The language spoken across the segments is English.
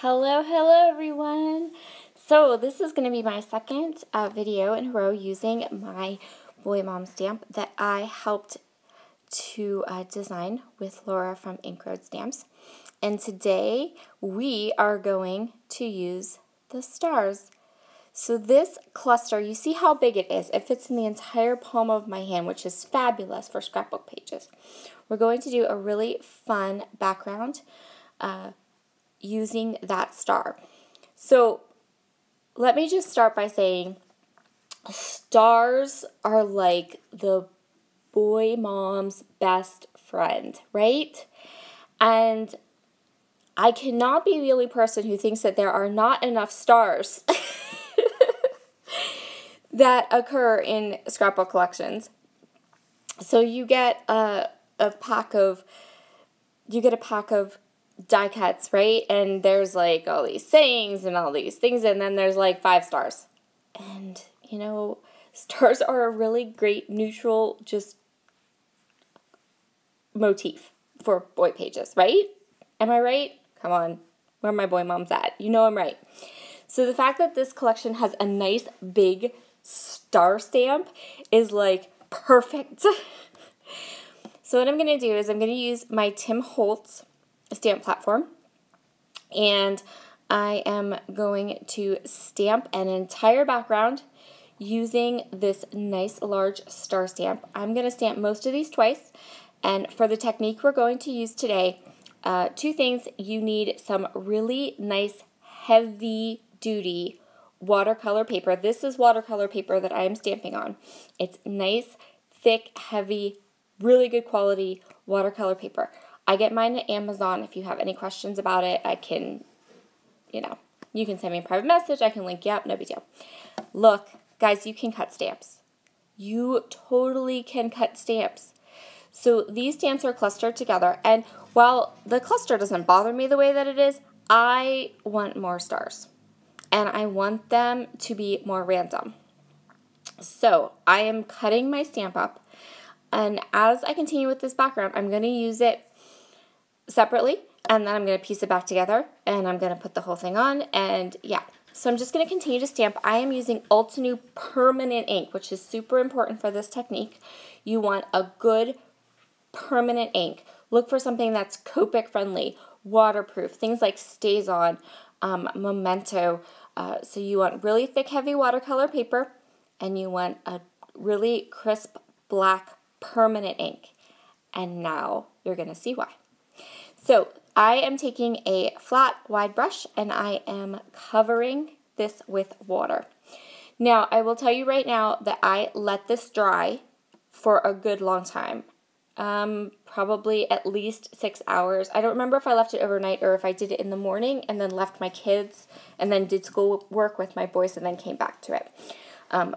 Hello everyone. So this is going to be my second video in a row using my Boy Mom stamp that I helped to design with Laura from Ink Road Stamps. And today we are going to use the stars. So this cluster, you see how big it is. It fits in the entire palm of my hand, which is fabulous for scrapbook pages. We're going to do a really fun background using that star. So let me just start by saying stars are like the boy mom's best friend, right? And I cannot be the only person who thinks that there are not enough stars that occur in scrapbook collections. So you get a pack of die cuts, right? And there's like all these sayings and all these things, and then there's like 5 stars. And you know, stars are a really great neutral just motif for boy pages, right? Am I right? Come on, where my boy moms at? You know I'm right. So the fact that this collection has a nice big star stamp is like perfect. So what I'm going to do is I'm going to use my Tim Holtz stamp platform, and I am going to stamp an entire background using this nice large star stamp. I'm going to stamp most of these twice, and for the technique we're going to use today, 2 things. You need some really nice heavy duty watercolor paper. This is watercolor paper that I am stamping on. It's nice, thick, heavy, really good quality watercolor paper. I get mine at Amazon. If you have any questions about it, I can, you can send me a private message. I can link you up. No big deal. Look, guys, you can cut stamps. You totally can cut stamps. So these stamps are clustered together. And while the cluster doesn't bother me the way that it is, I want more stars. And I want them to be more random. So I am cutting my stamp up. And as I continue with this background, I'm going to use it separately, and then I'm going to piece it back together, and I'm going to put the whole thing on, and yeah. So I'm just going to continue to stamp. I am using Ultinew permanent ink, which is super important for this technique. You want a good permanent ink. Look for something that's Copic friendly, waterproof, things like StazOn, Memento. So you want really thick, heavy watercolor paper, and you want a really crisp black permanent ink. And now you're going to see why. So I am taking a flat, wide brush, and I am covering this with water. Now, I will tell you right now that I let this dry for a good long time, probably at least 6 hours. I don't remember if I left it overnight or if I did it in the morning and then left my kids and then did school work with my boys and then came back to it.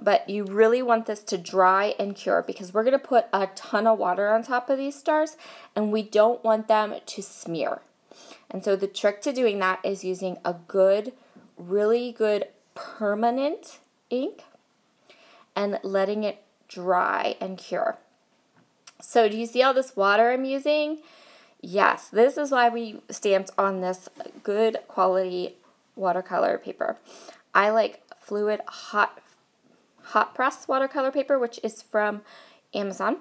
But you really want this to dry and cure because we're going to put a ton of water on top of these stars and we don't want them to smear. And so the trick to doing that is using a good, really good permanent ink and letting it dry and cure. So do you see all this water I'm using? Yes, this is why we stamped on this good quality watercolor paper. I like fluid hot press watercolor paper, which is from Amazon.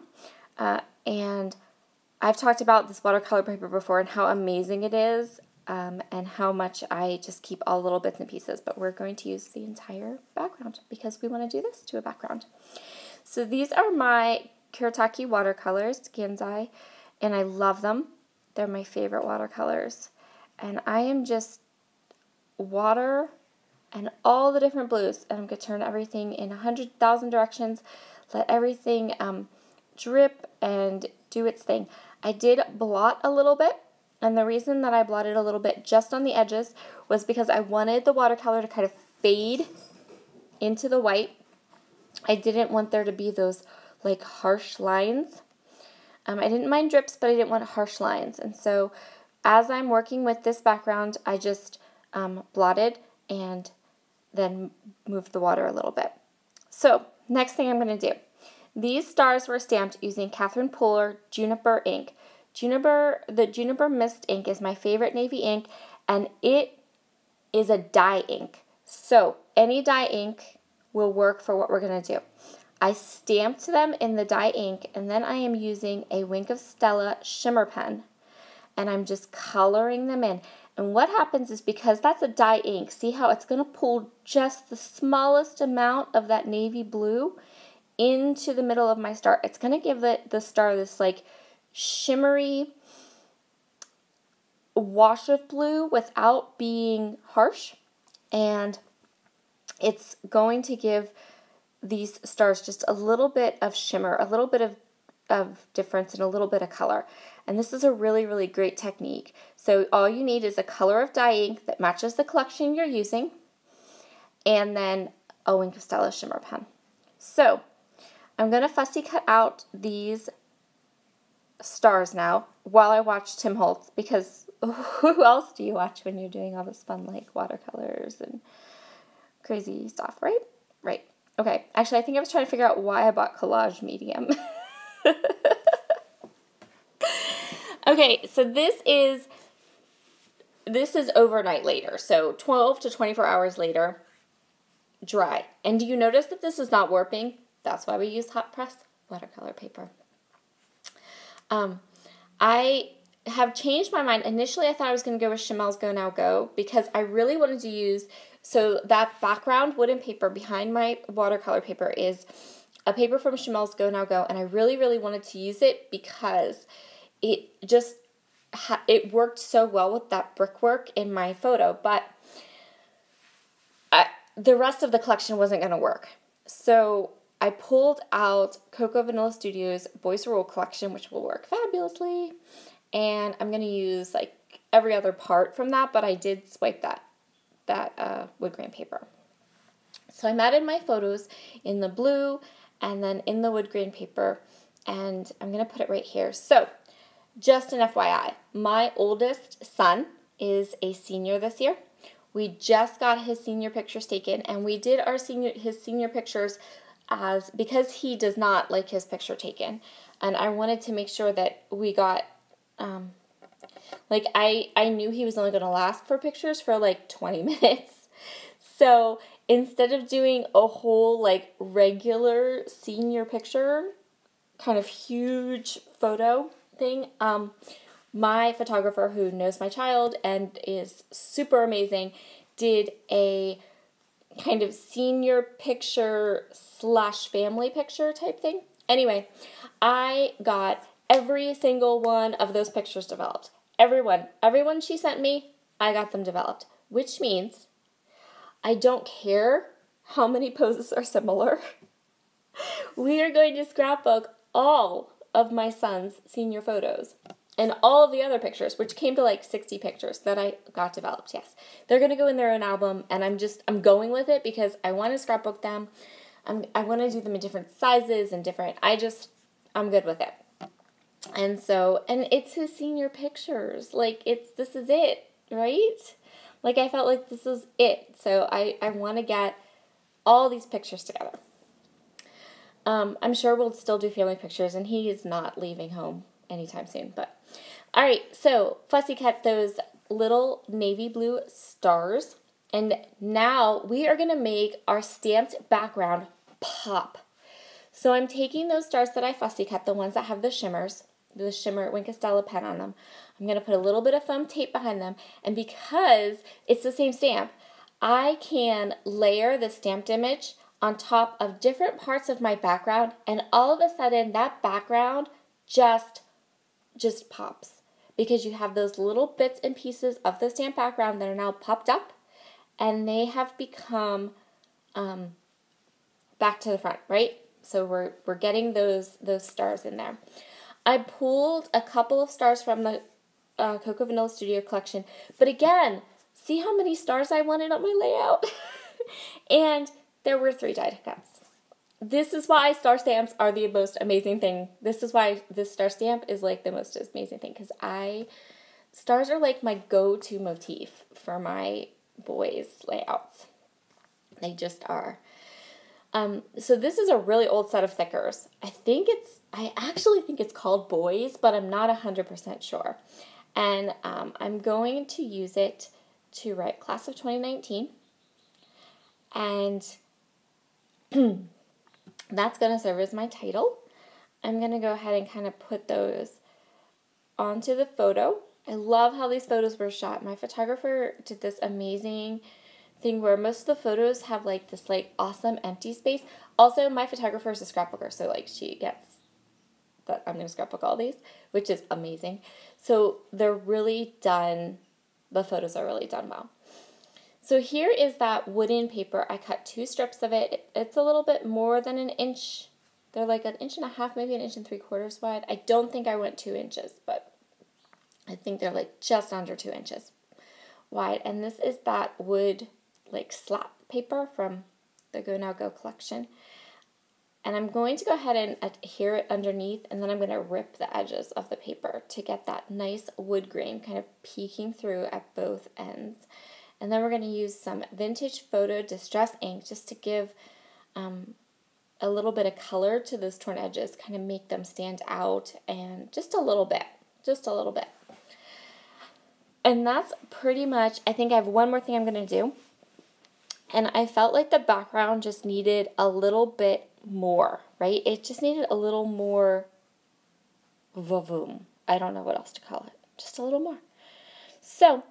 And I've talked about this watercolor paper before and how amazing it is and how much I just keep all little bits and pieces. But we're going to use the entire background because we want to do this to a background. So these are my Kuretake watercolors, Gansai, and I love them. They're my favorite watercolors. And I am just water and all the different blues, and I'm going to turn everything in 100,000 directions, let everything drip and do its thing. I did blot a little bit, and the reason that I blotted a little bit just on the edges was because I wanted the watercolor to kind of fade into the white. I didn't want there to be those like harsh lines. I didn't mind drips, but I didn't want harsh lines, and so as I'm working with this background, I just blotted and then move the water a little bit. So next thing I'm going to do. These stars were stamped using Catherine Pooler Juniper ink. The Juniper Mist ink is my favorite navy ink, and it is a dye ink. So any dye ink will work for what we're going to do. I stamped them in the dye ink, and then I am using a Wink of Stella shimmer pen, and I'm just coloring them in. And what happens is, because that's a dye ink, see how it's going to pull just the smallest amount of that navy blue into the middle of my star. It's going to give the star this like shimmery wash of blue without being harsh, and it's going to give these stars just a little bit of shimmer, a little bit of difference, and a little bit of color. And this is a really, really great technique. So all you need is a color of dye ink that matches the collection you're using, and then a Wink of Stella shimmer pen. So I'm going to fussy cut out these stars now while I watch Tim Holtz, because who else do you watch when you're doing all this fun like watercolors and crazy stuff, right? Right. Okay. Actually, I think I was trying to figure out why I bought collage medium. Okay, so this is overnight later, so 12 to 24 hours later, dry. And do you notice that this is not warping? That's why we use hot press watercolor paper. I have changed my mind. Initially, I thought I was going to go with Chamel's Go Now Go, because I really wanted to use, so that background wooden paper behind my watercolor paper is a paper from Chamel's Go Now Go, and I really, really wanted to use it because it just, it worked so well with that brickwork in my photo, but the rest of the collection wasn't going to work. So I pulled out Cocoa Vanilla Studios Boys Rule collection, which will work fabulously, and I'm going to use like every other part from that, but I did swipe that wood grain paper. So I'm added my photos in the blue and then in the wood grain paper, and I'm going to put it right here. So just an FYI, my oldest son is a senior this year. We just got his senior pictures taken, and we did his senior pictures because he does not like his picture taken, and I wanted to make sure that we got, I knew he was only going to last for pictures for like 20 minutes. So instead of doing a whole like regular senior picture, kind of huge photo thing, my photographer, who knows my child and is super amazing, did a kind of senior picture / family picture type thing. Anyway, I got every single one of those pictures developed. Everyone she sent me, I got them developed, which means I don't care how many poses are similar. We are going to scrapbook all of my son's senior photos and all of the other pictures, which came to like 60 pictures that I got developed. Yes, they're going to go in their own album, and I'm going with it because I want to scrapbook them. I want to do them in different sizes and different, I'm good with it. And so, and it's his senior pictures. Like, this is it, right? Like, I felt like this is it. So I want to get all these pictures together. I'm sure we'll still do family pictures, and he is not leaving home anytime soon. But all right, so fussy cut those little navy blue stars, and now we are going to make our stamped background pop. So I'm taking those stars that I fussy cut, the ones that have the shimmer Wink of Stella pen on them. I'm going to put a little bit of foam tape behind them, and because it's the same stamp, I can layer the stamped image on top of different parts of my background, and all of a sudden that background just pops, because you have those little bits and pieces of the stamp background that are now popped up, and they have become back to the front, right? So we're getting those stars in there. I pulled a couple of stars from the Cocoa Vanilla Studio collection, but again, see how many stars I wanted on my layout? And there were 3 die cuts. This is why star stamps are the most amazing thing. This is why this star stamp is like the most amazing thing, because stars are like my go-to motif for my boys' layouts. They just are. So this is a really old set of thickers. I actually think it's called Boys, but I'm not 100% sure. And I'm going to use it to write Class of 2019. And that's going to serve as my title. I'm going to go ahead and kind of put those onto the photo. I love how these photos were shot. My photographer did this amazing thing where most of the photos have like this like awesome empty space. Also, my photographer is a scrapbooker, so like she gets that I'm going to scrapbook all these, which is amazing. So they're really done, the photos are really done well. So here is that wooden paper. I cut 2 strips of it. It's a little bit more than an inch. They're like 1.5 inches, maybe 1.75 inches wide. I don't think I went 2 inches, but I think they're like just under 2 inches wide. And this is that wood like slap paper from the Go Now Go collection. And I'm going to go ahead and adhere it underneath, and then I'm going to rip the edges of the paper to get that nice wood grain kind of peeking through at both ends. And then we're going to use some vintage photo distress ink just to give a little bit of color to those torn edges, kind of make them stand out, and just a little bit. And that's pretty much, I think I have one more thing I'm going to do. And I felt like the background just needed a little bit more, right? It just needed a little more vavoom. I don't know what else to call it. Just a little more. So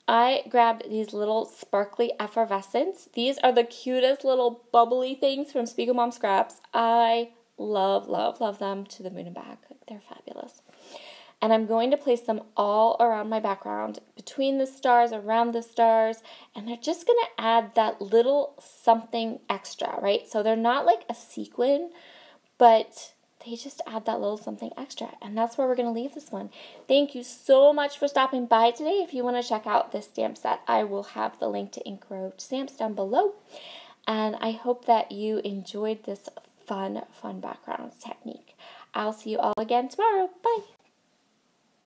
I grabbed these little sparkly effervescents. These are the cutest little bubbly things from Spiegel Mom Scraps. I love, love, love them to the moon and back. They're fabulous. And I'm going to place them all around my background, between the stars, around the stars, and they're just going to add that little something extra, right? So they're not like a sequin, but they just add that little something extra, and that's where we're going to leave this one. Thank you so much for stopping by today. If you want to check out this stamp set, I will have the link to Ink Road stamps down below, and I hope that you enjoyed this fun background technique. I'll see you all again tomorrow. Bye!